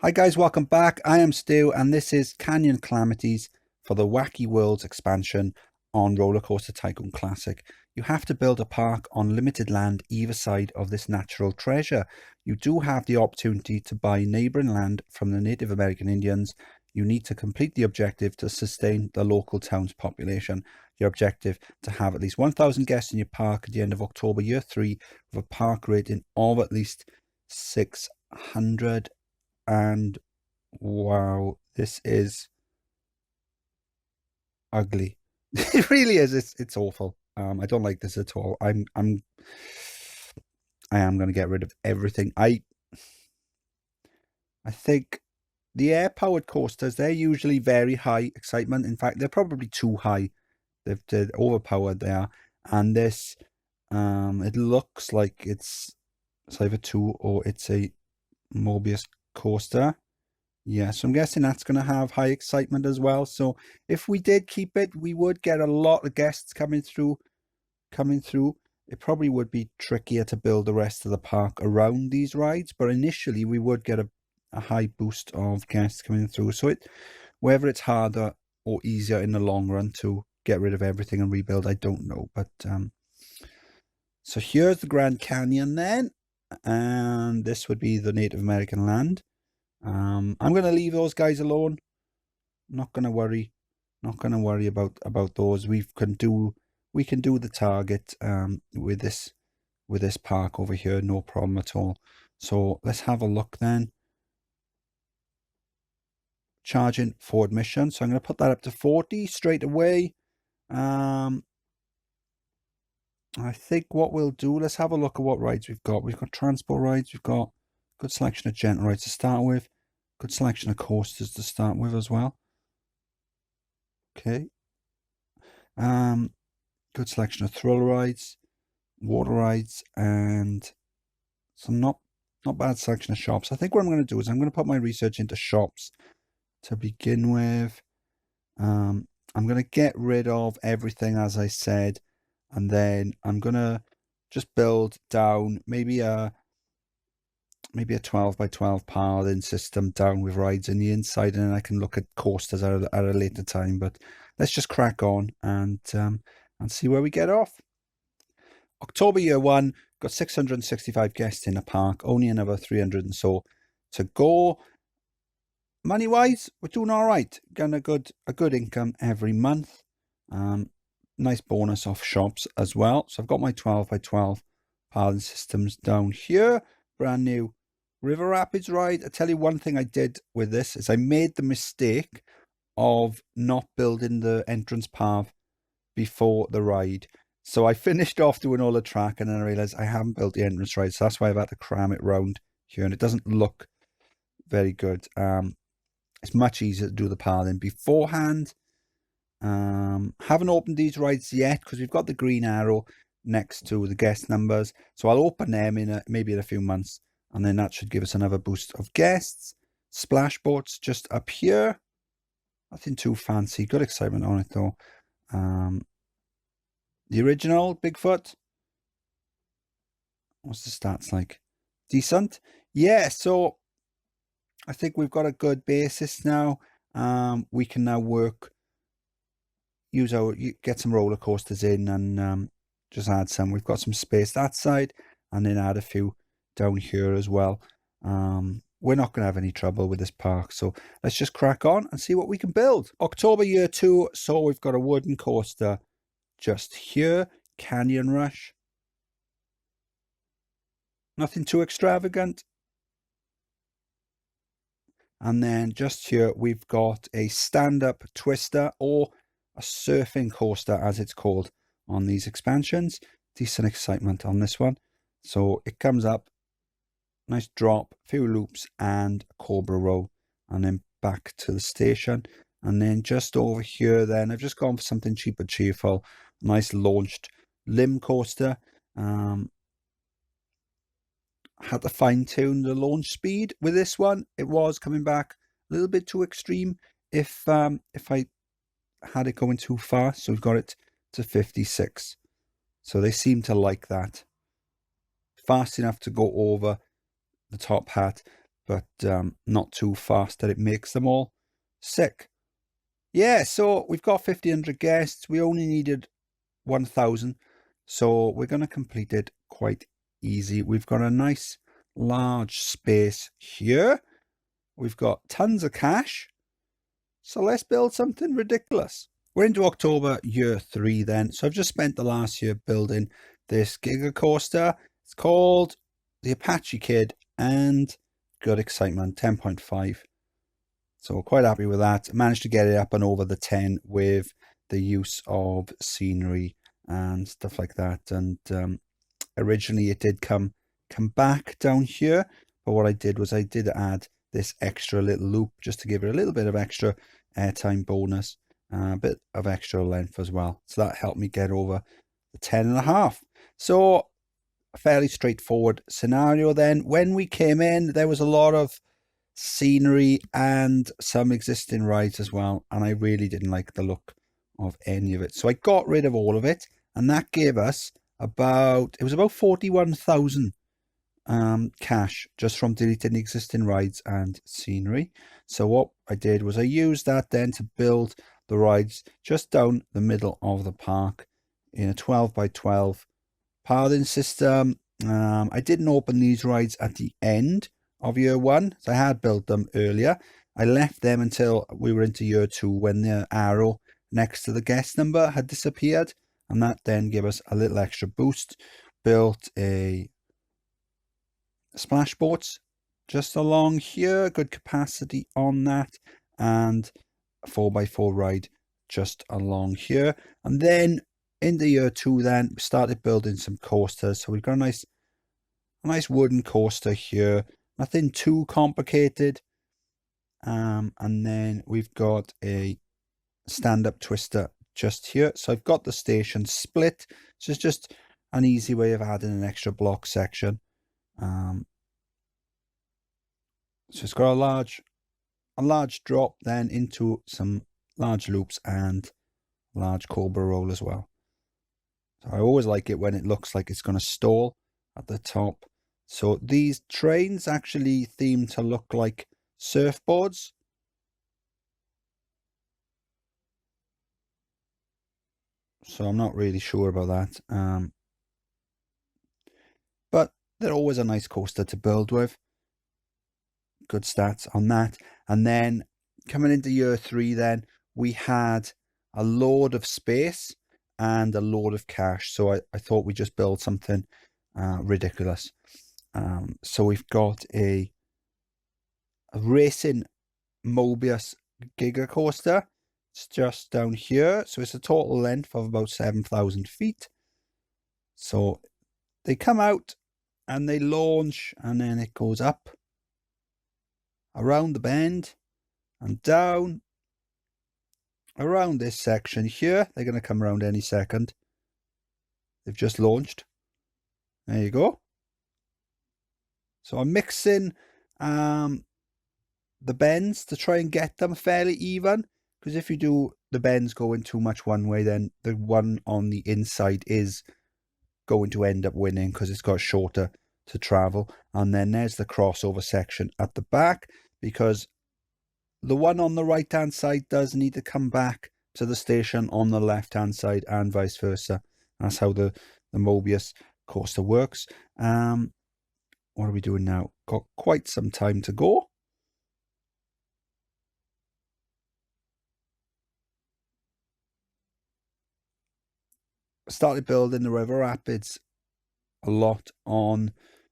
Hi guys, welcome back. I am Stu and this is Canyon Calamities for the Wacky Worlds expansion on Roller Coaster Tycoon Classic. You have to build a park on limited land either side of this natural treasure. You do have the opportunity to buy neighbouring land from the Native American Indians. You need to complete the objective to sustain the local town's population. Your objective to have at least 1,000 guests in your park at the end of October year 3 with a park rating of at least 600. And wow, this is ugly. It really is. It's awful. I don't like this at all. I am going to get rid of everything. I think the air powered coasters, they're usually very high excitement. In fact, they're probably too high. They're overpowered they are. And this it looks like it's either 2 or it's a Mobius coaster. Yeah, so I'm guessing that's going to have high excitement as well. So if we did keep it, we would get a lot of guests coming through. It probably would be trickier to build the rest of the park around these rides, but initially we would get a high boost of guests coming through. So whether it's harder or easier in the long run to get rid of everything and rebuild, I don't know. But so here's the Grand Canyon then, and this would be the Native American land. I'm going to leave those guys alone. Not going to worry. Not going to worry about those. We can do the target with this park over here, no problem at all. So let's have a look then. Charging for admission. So I'm going to put that up to 40 straight away. I think what we'll do, let's have a look at what rides we've got. We've got transport rides. We've got good selection of gentle rides to start with. Good selection of coasters to start with as well. Okay. Good selection of thrill rides, water rides, and some not bad selection of shops. I think what I'm going to do is I'm going to put my research into shops to begin with. I'm going to get rid of everything, as I said, and then I'm going to just build down maybe a 12 by 12 pathing system down with rides in the inside, and then I can look at coasters at a later time. But let's just crack on and see where we get off. October year 1, got 665 guests in the park, only another 300 and so to go. Money wise, we're doing all right. Getting a good income every month. Nice bonus off shops as well. So I've got my 12 by 12 pathing systems down here. Brand new River Rapids ride. I tell you one thing I did with this is I made the mistake of not building the entrance path before the ride. So I finished off doing all the track and then I realized I haven't built the entrance right. So that's why I've had to cram it round here and it doesn't look very good. It's much easier to do the pathing beforehand. Haven't opened these rides yet because we've got the green arrow next to the guest numbers. So I'll open them in maybe in a few months and then that should give us another boost of guests. Splash boats just up here. Nothing too fancy. Good excitement on it though. The original Bigfoot. What's the stats like? Decent. Yeah, so I think we've got a good basis now. We can now get some roller coasters in and just add some. We've got some space that side and then add a few down here as well. We're not going to have any trouble with this park. So let's just crack on and see what we can build. October year 2. So we've got a wooden coaster just here. Canyon Rush. Nothing too extravagant. And then just here, we've got a stand-up twister or a surfing coaster, as it's called on these expansions. Decent excitement on this one. So it comes up, nice drop, few loops, and a cobra roll. And then back to the station. And then just over here, then I've just gone for something cheap but cheerful. Nice launched limb coaster. Had to fine tune the launch speed with this one. It was coming back a little bit too extreme if I had it going too fast. So we've got it to 56. So they seem to like that. Fast enough to go over the top hat, but not too fast that it makes them all sick. Yeah, so we've got 1,500 guests. We only needed 1,000, so we're going to complete it quite easy. We've got a nice large space here. We've got tons of cash, so let's build something ridiculous. We're into October year 3 then, so I've just spent the last year building this Giga Coaster. It's called the Apache Kid, and good excitement, 10.5. So we're quite happy with that. Managed to get it up and over the 10 with the use of scenery and stuff like that. And originally it did come back down here, but what I did was I did add this extra little loop just to give it a little bit of extra airtime bonus, a bit of extra length as well. So that helped me get over the 10.5. So a fairly straightforward scenario then. When we came in, there was a lot of scenery and some existing rides as well, and I really didn't like the look of any of it, so I got rid of all of it, and that gave us about 41,000 cash just from deleting the existing rides and scenery. So what I did was I used that then to build the rides just down the middle of the park in a 12 by 12 pathing system. I didn't open these rides at the end of year 1, so I had built them earlier. I left them until we were into year 2 when the arrow next to the guest number had disappeared, and that then gave us a little extra boost. Built a splash boats just along here, good capacity on that, and a 4x4 ride just along here. And then in the year 2 then we started building some coasters. So we've got a nice wooden coaster here, nothing too complicated. And then we've got a stand-up twister just here. So I've got the station split, so it's just an easy way of adding an extra block section. So it's got a large drop then into some large loops and large cobra roll as well. So I always like it when it looks like it's going to stall at the top. So these trains actually theme to look like surfboards. So I'm not really sure about that. But they're always a nice coaster to build with. Good stats on that. And then coming into year 3 then, we had a load of space and a load of cash. So I thought we'd just build something ridiculous. So we've got a racing Mobius Giga Coaster. It's just down here. So it's a total length of about 7,000 feet. So they come out and they launch, and then it goes up around the bend and down around this section here. They're going to come around any second. They've just launched. There you go. So I'm mixing the bends to try and get them fairly even, because if you do the bends going too much one way, then the one on the inside is going to end up winning because it's got shorter to travel. And then there's the crossover section at the back, because the one on the right hand side does need to come back to the station on the left hand side, and vice versa. That's how the Mobius coaster works. What are we doing now? Got quite some time to go. Started building the River Rapids a lot on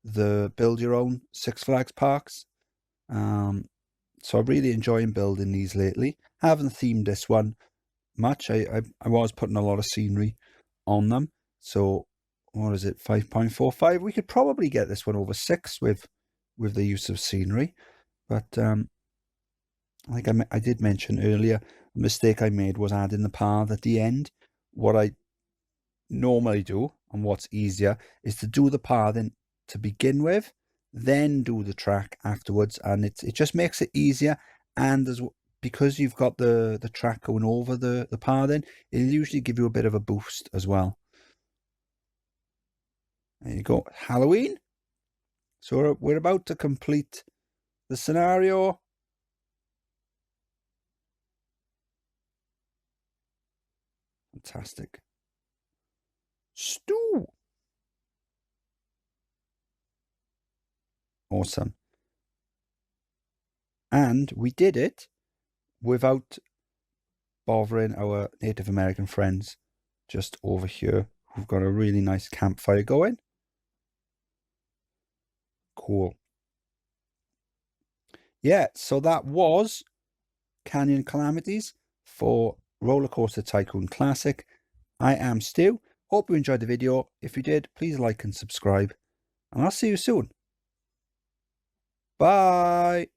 the Build Your Own Six Flags parks. So I'm really enjoying building these lately. I haven't themed this one much. I was putting a lot of scenery on them. So what is it, 5.45? We could probably get this one over 6 with the use of scenery. But like I did mention earlier, the mistake I made was adding the path at the end. What I normally do, and what's easier, is to do the pathing to begin with, then do the track afterwards, and it just makes it easier. And because you've got the track going over the pathing, it'll usually give you a bit of a boost as well. There you go, Halloween. So we're about to complete the scenario. Fantastic. Stew. Awesome. And we did it without bothering our Native American friends just over here, who've got a really nice campfire going. Cool. Yeah, so that was Canyon Calamities for Roller Coaster Tycoon Classic. I am Stu. Hope you enjoyed the video. If you did, please like and subscribe. And I'll see you soon. Bye.